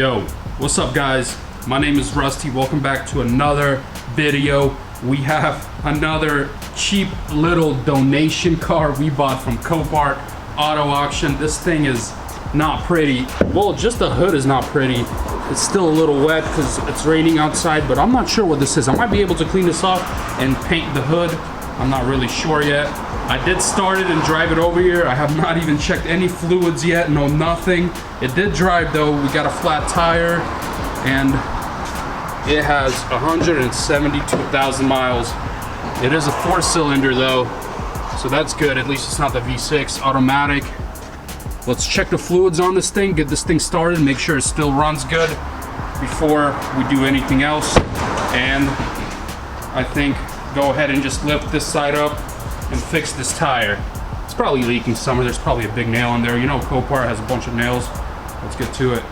Yo, what's up guys? My name is Rusty. Welcome back to another video. We have another cheap little donation car we bought from Copart auto auction. This thing is not pretty. Well, just the hood is not pretty. It's still a little wet because it's raining outside, but I'm not sure what this is. I might be able to clean this off and paint the hood. I'm not really sure yet. I did start it and drive it over here. I have not even checked any fluids yet, no nothing. It did drive though. We got a flat tire and it has 172,000 miles. It is a 4-cylinder though, so that's good. At least it's not the V6 automatic. Let's check the fluids on this thing, get this thing started, make sure it still runs good before we do anything else. And I think go ahead and just lift this side up and fix this tire. It's probably leaking somewhere. There's probably a big nail in there. You know, Copart has a bunch of nails. Let's get to it.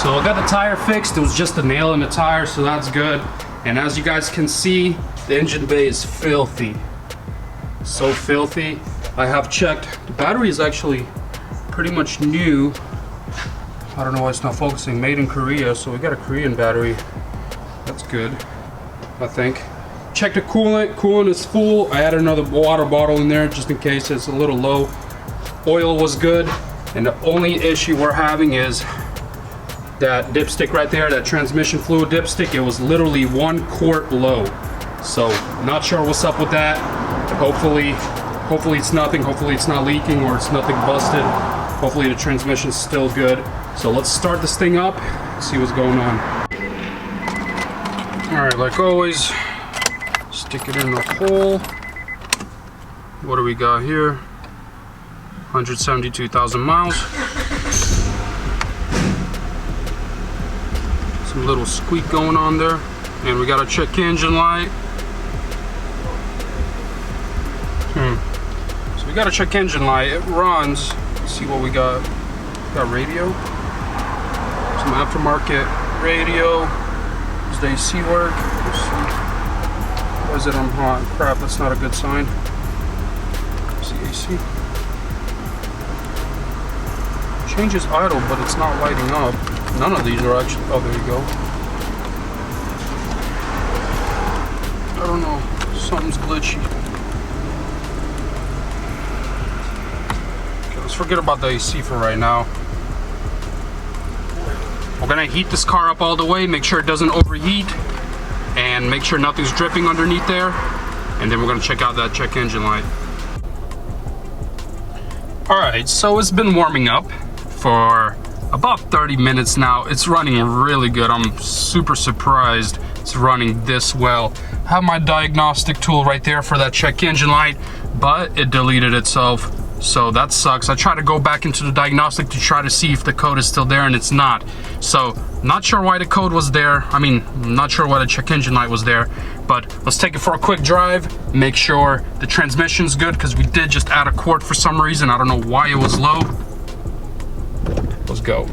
So I got the tire fixed. It was just a nail in the tire, so that's good. And as you guys can see, the engine bay is filthy. So filthy. I have checked. The battery is actually pretty much new. I don't know why it's not focusing. Made in Korea, so we got a Korean battery. That's good, I think. Check the coolant. Coolant is full. I added another water bottle in there just in case it's a little low. Oil was good. And the only issue we're having is that dipstick right there, that transmission fluid dipstick. It was literally 1 quart low. So not sure what's up with that. Hopefully it's nothing. Hopefully it's not leaking or it's nothing busted. Hopefully the transmission's still good. So let's start this thing up, see what's going on. All right, like always, stick it in the hole. What do we got here? 172,000 miles. Little squeak going on there, and we got a check engine light. So we got a check engine light. It runs. Let's see what we got. Got radio, some aftermarket radio. Does the AC work? Let's see. Why is it on hot? Crap, that's not a good sign. Let's see AC. Changes idle, but it's not lighting up. None of these are actually, oh, there you go. I don't know, something's glitchy. Okay, let's forget about the AC for right now. We're gonna heat this car up all the way, make sure it doesn't overheat, and make sure nothing's dripping underneath there. And then we're gonna check out that check engine light. All right, so it's been warming up for about 30 minutes now. It's running really good. I'm super surprised it's running this well. I have my diagnostic tool right there for that check engine light, but it deleted itself, so that sucks. I tried to go back into the diagnostic to try to see if the code is still there, and it's not. So not sure why the code was there. I mean, not sure why the check engine light was there, but let's take it for a quick drive, make sure the transmission's good, because we did just add a quart for some reason. I don't know why it was low. Let's go.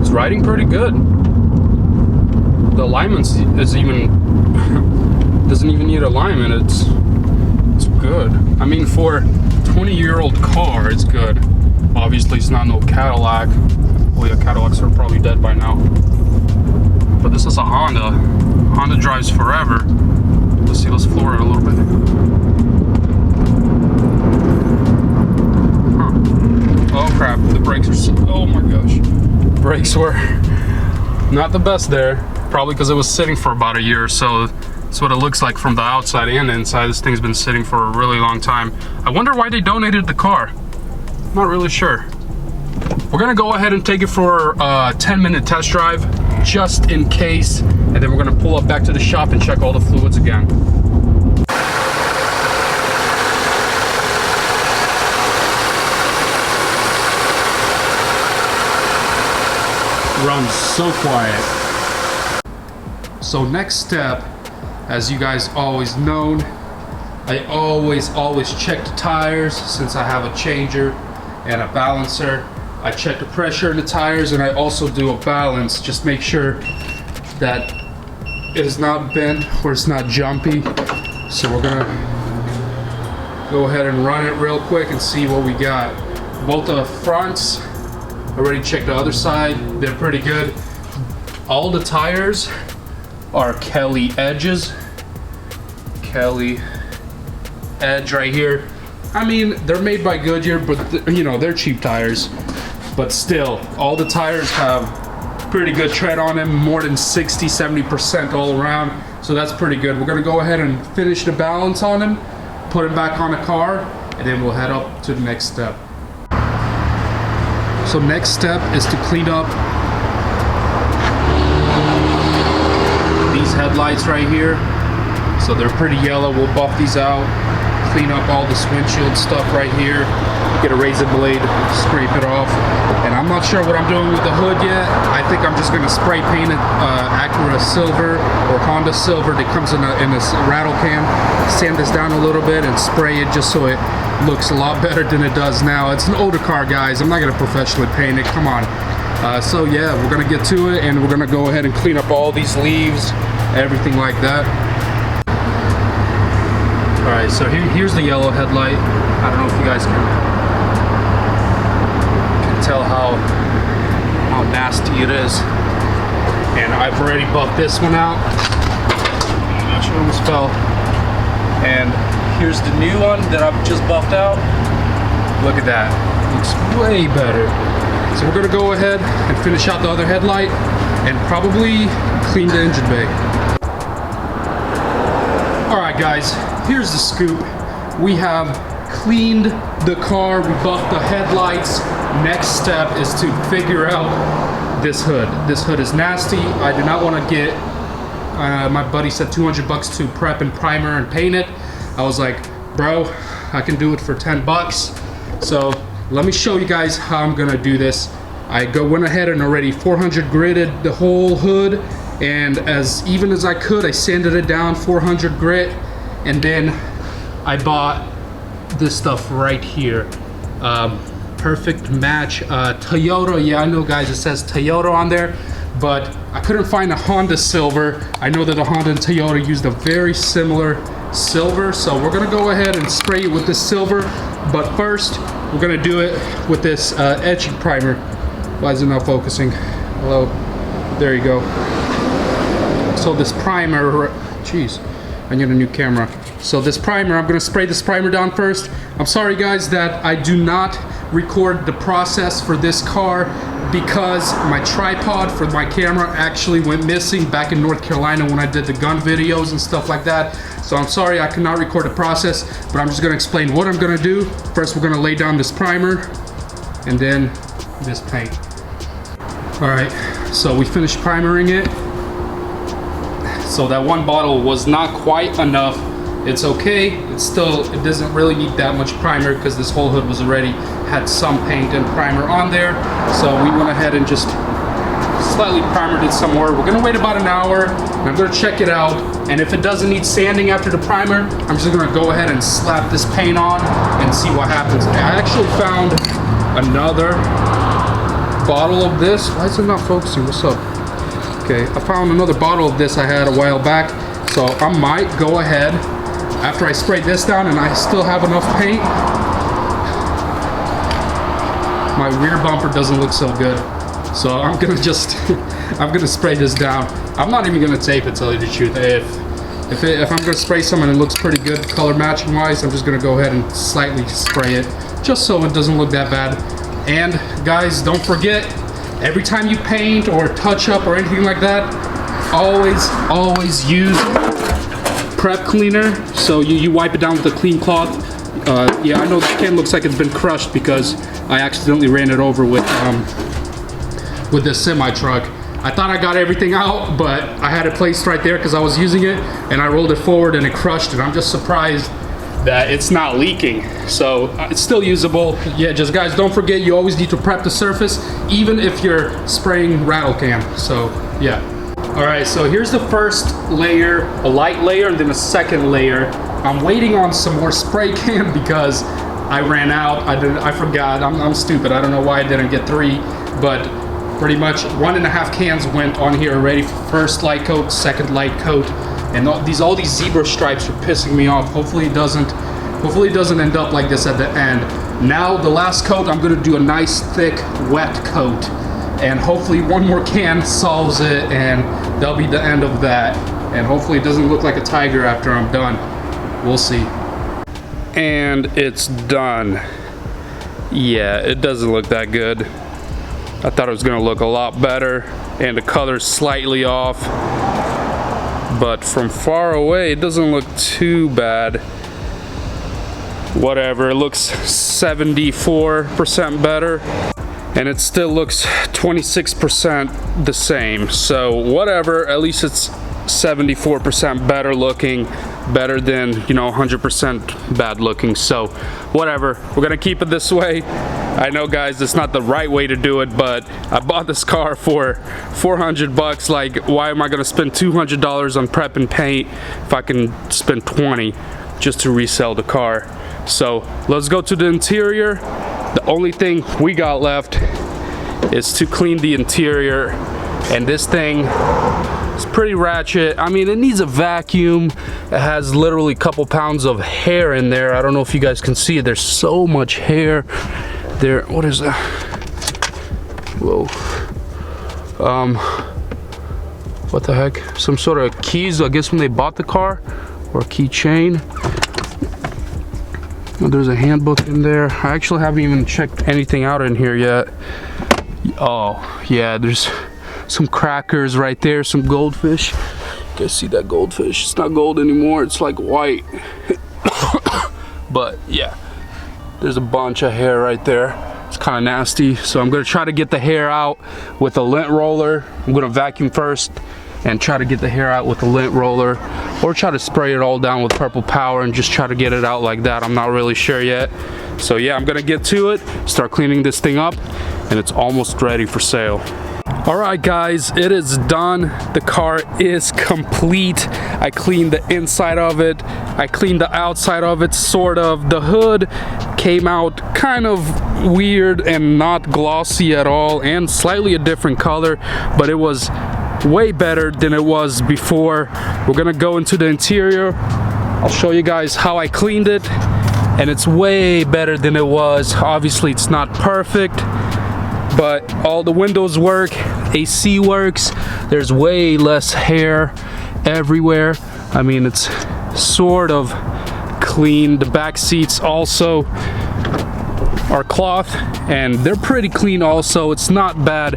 It's riding pretty good. The alignment is even doesn't even need alignment. It's good. I mean, for a 20-year-old car, it's good. Obviously, it's not no Cadillac. Well, yeah, Cadillacs are probably dead by now. But this is a Honda. Honda drives forever. Let's see. Let's floor it a little bit. Oh crap, the brakes are so, oh my gosh. Brakes were not the best there. Probably because it was sitting for about a year or so. That's what it looks like from the outside and inside. This thing's been sitting for a really long time. I wonder why they donated the car. I'm not really sure. We're gonna go ahead and take it for a 10-minute test drive, just in case, and then we're gonna pull up back to the shop and check all the fluids again. Runs so quiet. So next step, as you guys always known, I always check the tires since I have a changer and a balancer. I check the pressure in the tires, and I also do a balance, just make sure that it is not bent or it's not jumpy. So we're gonna go ahead and run it real quick and see what we got. Both the fronts, already checked the other side, they're pretty good. All the tires are Kelly edges. Kelly edge right here. I mean, they're made by Goodyear, but you know, they're cheap tires. But still, all the tires have pretty good tread on them, more than 60-70% all around. So that's pretty good. We're gonna go ahead and finish the balance on them, put them back on the car, and then we'll head up to the next step. So next step is to clean up these headlights right here. So they're pretty yellow. We'll buff these out, clean up all this windshield stuff right here, get a razor blade, scrape it off. And I'm not sure what I'm doing with the hood yet. I think I'm just gonna spray paint it Acura Silver or Honda Silver that comes in this Rattle can, sand this down a little bit and spray it just so it looks a lot better than it does now. It's an older car, guys. I'm not gonna professionally paint it, come on. So yeah, we're gonna get to it and we're gonna go ahead and clean up all these leaves, everything like that. All right, so here's the yellow headlight. I don't know if you guys can tell how nasty it is. And I've already buffed this one out. I'm not sure almost fell. And here's the new one that I've just buffed out. Look at that, looks way better. So we're gonna go ahead and finish out the other headlight and probably clean the engine bay. All right, guys, here's the scoop. We have cleaned the car, we buffed the headlights. Next step is to figure out this hood. This hood is nasty. I do not want to get, my buddy said 200 bucks to prep and primer and paint it. I was like, bro, I can do it for 10 bucks. So let me show you guys how I'm gonna do this. I went ahead and already 400 gridded the whole hood, and as even as I could, I sanded it down 400 grit, and then I bought this stuff right here. Perfect match, Toyota. Yeah, I know, guys, it says Toyota on there, but I couldn't find a Honda Silver. I know that the Honda and Toyota used a very similar silver, so we're gonna go ahead and spray it with this silver. But first, we're gonna do it with this etching primer. Why is it not focusing? Hello, there you go. So this primer, jeez, I need a new camera. So this primer, I'm gonna spray this primer down first. I'm sorry, guys, that I do not record the process for this car because my tripod for my camera actually went missing back in North Carolina when I did the gun videos and stuff like that. So I'm sorry I cannot record the process, but I'm just gonna explain what I'm gonna do. First, we're gonna lay down this primer and then this paint. All right, so we finished primering it. So that one bottle was not quite enough. It's okay, it doesn't really need that much primer because this whole hood was already had some paint and primer on there. So we went ahead and just slightly primered it some more. We're gonna wait about an hour and I'm gonna check it out. And if it doesn't need sanding after the primer, I'm just gonna go ahead and slap this paint on and see what happens. I actually found another bottle of this. Why is it not focusing? What's up? Okay, I found another bottle of this I had a while back. So I might go ahead, after I spray this down and I still have enough paint, my rear bumper doesn't look so good. So I'm gonna just, I'm gonna spray this down. I'm not even gonna tape it, to tell you the truth. If I'm gonna spray some and it looks pretty good color matching wise, I'm just gonna go ahead and slightly spray it, just so it doesn't look that bad. And guys, don't forget, every time you paint or touch up or anything like that, always use prep cleaner. So you wipe it down with a clean cloth. Yeah, I know the can looks like it's been crushed because I accidentally ran it over with this semi truck. I thought I got everything out, but I had it placed right there because I was using it, and I rolled it forward and it crushed it. I'm just surprised that it's not leaking. So it's still usable. Yeah, just guys, don't forget, you always need to prep the surface, even if you're spraying Rattle can. So yeah. All right, so here's the first layer, a light layer, and then a second layer. I'm waiting on some more spray can because I ran out. I forgot. I'm stupid. I don't know why I didn't get 3, but pretty much 1.5 cans went on here already. First light coat, second light coat, and all these zebra stripes are pissing me off. Hopefully it doesn't end up like this at the end. Now the last coat, I'm gonna do a nice thick wet coat, and hopefully one more can solves it, and that'll be the end of that. And hopefully it doesn't look like a tiger after I'm done. We'll see. And it's done. Yeah, it doesn't look that good. I thought it was gonna look a lot better, and the color's slightly off. But from far away, it doesn't look too bad. Whatever, it looks 74% better, and it still looks 26% the same. So whatever, at least it's 74% better looking, better than, you know, 100% bad looking. So whatever, we're gonna keep it this way. I know guys, it's not the right way to do it, but I bought this car for 400 bucks. Like, why am I gonna spend $200 on prep and paint if I can spend 20 just to resell the car? So let's go to the interior. The only thing we got left is to clean the interior, and this thing, it's pretty ratchet. I mean, it needs a vacuum. It has literally a couple pounds of hair in there. I don't know if you guys can see it. There's so much hair there. What is that? Whoa. What the heck? Some sort of keys, I guess, when they bought the car, or a keychain. Oh, there's a handbook in there. I actually haven't even checked anything out in here yet. Oh, yeah, there's some crackers right there, some goldfish. You guys see that goldfish? It's not gold anymore, it's like white. But yeah, there's a bunch of hair right there. It's kind of nasty. So I'm gonna try to get the hair out with a lint roller. I'm gonna vacuum first and try to get the hair out with a lint roller, or try to spray it all down with purple power and just try to get it out like that. I'm not really sure yet. So yeah, I'm gonna get to it, start cleaning this thing up, and it's almost ready for sale. All right guys, it is done. The car is complete. I cleaned the inside of it, I cleaned the outside of it, sort of. The hood came out kind of weird and not glossy at all, and slightly a different color, but it was way better than it was before. We're gonna go into the interior. I'll show you guys how I cleaned it, and it's way better than it was. Obviously it's not perfect, but all the windows work, AC works, there's way less hair everywhere. I mean, it's sort of clean. The back seats also are cloth, and they're pretty clean also. It's not bad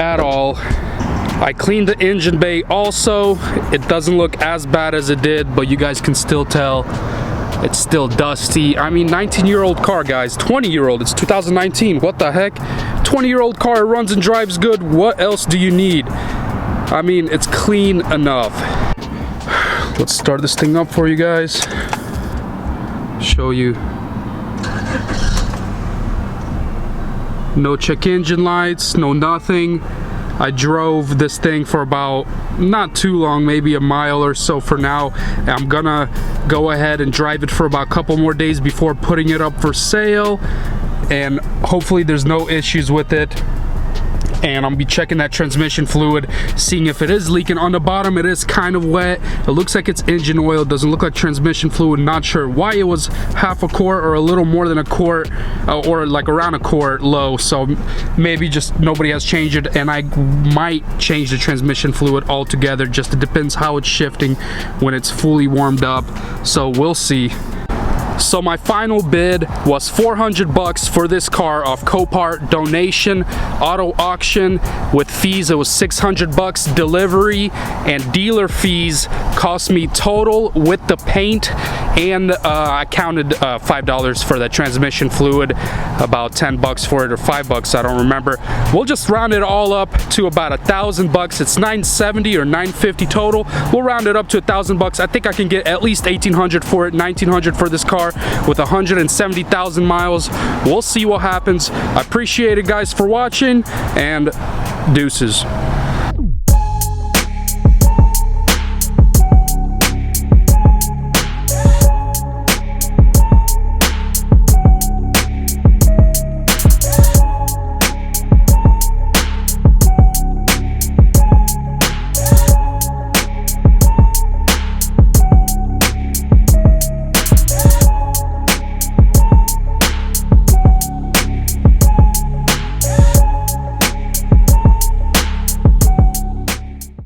at all. I cleaned the engine bay also. It doesn't look as bad as it did, but you guys can still tell it's still dusty. I mean, 19-year-old car, guys. 20-year-old, it's 2019, what the heck? 20-year-old car, runs and drives good. What else do you need? I mean, it's clean enough. Let's start this thing up for you guys. Show you. No check engine lights, no nothing. I drove this thing for about not too long, maybe a mile or so for now. I'm gonna go ahead and drive it for about a couple more days before putting it up for sale, and hopefully there's no issues with it. And I'll be checking that transmission fluid, seeing if it is leaking. On the bottom it is kind of wet. It looks like it's engine oil. It doesn't look like transmission fluid. Not sure why it was half a quart or a little more than a quart, or like around a quart low. So maybe just nobody has changed it, and I might change the transmission fluid altogether. Just it depends how it's shifting when it's fully warmed up. So we'll see. So my final bid was 400 bucks for this car off Copart donation auto auction. With fees it was 600 bucks. Delivery and dealer fees cost me total with the paint, and I counted $5 for that transmission fluid, about 10 bucks for it, or 5 bucks, I don't remember. We'll just round it all up to about 1,000 bucks. It's 970 or 950 total. We'll round it up to 1,000 bucks. I think I can get at least 1,800 for it, 1,900 for this car with 170,000 miles. We'll see what happens. I appreciate it, guys, for watching, and deuces.